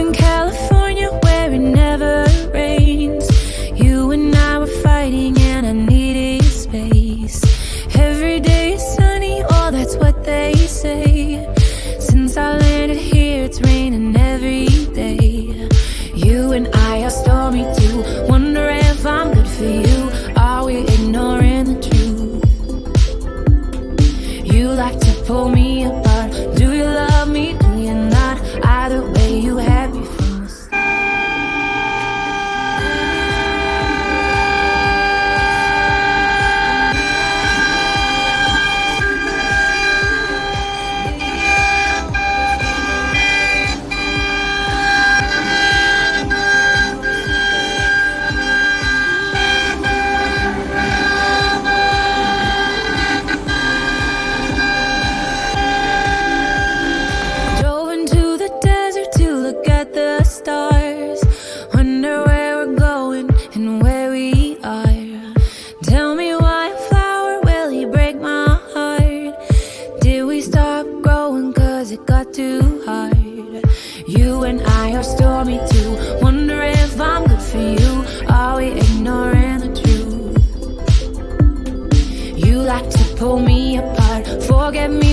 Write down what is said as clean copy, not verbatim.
in California where it never rains. You and I were fighting and I needed space. Every day is sunny, oh that's what they say. Since I landed here it's raining every day. You and I are stormy too, wonder if I'm good for you. Are we ignoring the truth? You like to pull me apart. Do you love me? Do you not? Either way you had me from the start. Drove into the desert to look at the stars. Wonder where we're going and where we are. Tell me why a flower, will he break my heart? Did we stop growing cause it got too hard? You and I are stormy too, wonder if I'm good for you. Are we ignoring the truth? You like to pull me apart, forget me